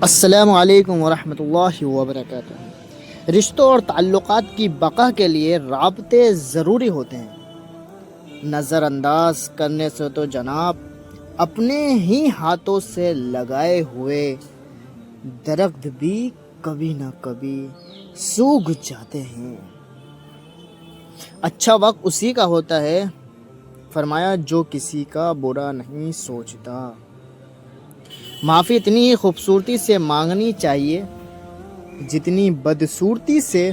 السلام علیکم ورحمۃ اللہ وبرکاتہ۔ رشتوں اور تعلقات کی بقا کے لیے رابطے ضروری ہوتے ہیں۔ نظر انداز کرنے سے تو جناب اپنے ہی ہاتھوں سے لگائے ہوئے درخت بھی کبھی نہ کبھی سوکھ جاتے ہیں۔ اچھا وقت اسی کا ہوتا ہے، فرمایا، جو کسی کا برا نہیں سوچتا۔ معافی اتنی ہی خوبصورتی سے مانگنی چاہیے جتنی بدصورتی سے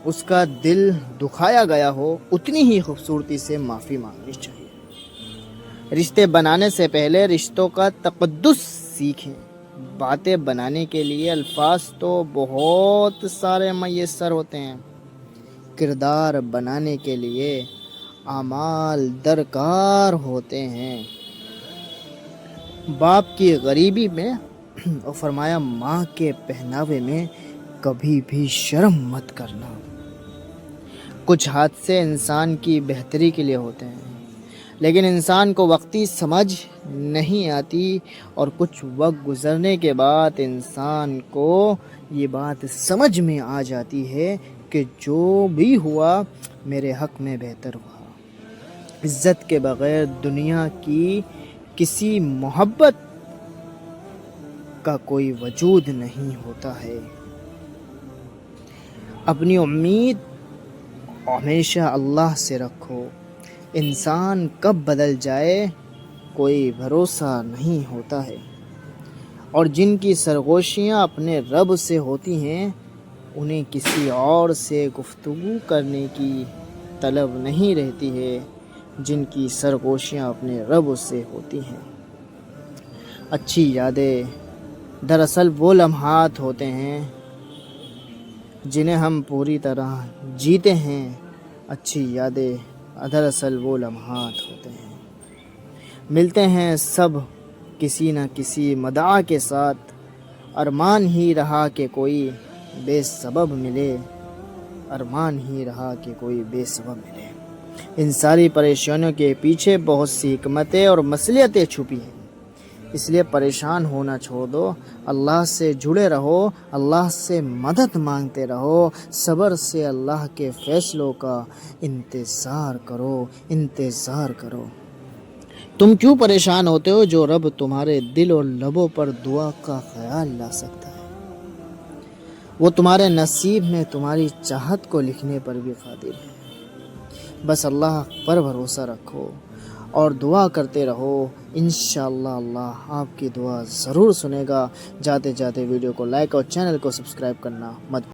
اس کا دل دکھایا گیا ہو، اتنی ہی خوبصورتی سے معافی مانگنی چاہیے۔ رشتے بنانے سے پہلے رشتوں کا تقدس سیکھیں۔ باتیں بنانے کے لیے الفاظ تو بہت سارے میسر ہوتے ہیں، کردار بنانے کے لیے اعمال درکار ہوتے ہیں۔ باپ کی غریبی میں اور فرمایا ماں کے پہناوے میں کبھی بھی شرم مت کرنا۔ کچھ حادثے انسان کی بہتری کے لیے ہوتے ہیں، لیکن انسان کو وقتی سمجھ نہیں آتی، اور کچھ وقت گزرنے کے بعد انسان کو یہ بات سمجھ میں آ جاتی ہے کہ جو بھی ہوا میرے حق میں بہتر ہوا۔ عزت کے بغیر دنیا کی کسی محبت کا کوئی وجود نہیں ہوتا ہے۔ اپنی امید ہمیشہ اللہ سے رکھو۔ انسان کب بدل جائے کوئی بھروسہ نہیں ہوتا ہے، اور جن کی سرگوشیاں اپنے رب سے ہوتی ہیں انہیں کسی اور سے گفتگو کرنے کی طلب نہیں رہتی ہے جن کی سرگوشیاں اپنے رب سے ہوتی ہیں۔ اچھی یادیں دراصل وہ لمحات ہوتے ہیں جنہیں ہم پوری طرح جیتے ہیں۔ اچھی یادیں دراصل وہ لمحات ہوتے ہیں۔ ملتے ہیں سب کسی نہ کسی مدعا کے ساتھ، ارمان ہی رہا کہ کوئی بے سبب ملے، ارمان ہی رہا کہ کوئی بے سبب ملے۔ ان ساری پریشانیوں کے پیچھے بہت سی حکمتیں اور مصلحتیں چھپی ہیں، اس لیے پریشان ہونا چھوڑ دو، اللہ سے جڑے رہو، اللہ سے مدد مانگتے رہو، صبر سے اللہ کے فیصلوں کا انتظار کرو۔ تم کیوں پریشان ہوتے ہو؟ جو رب تمہارے دل اور لبوں پر دعا کا خیال لا سکتا ہے، وہ تمہارے نصیب میں تمہاری چاہت کو لکھنے پر بھی قادر ہے۔ بس اللہ پر بھروسہ رکھو اور دعا کرتے رہو، انشاءاللہ اللہ آپ کی دعا ضرور سنے گا۔ جاتے جاتے ویڈیو کو لائک اور چینل کو سبسکرائب کرنا مت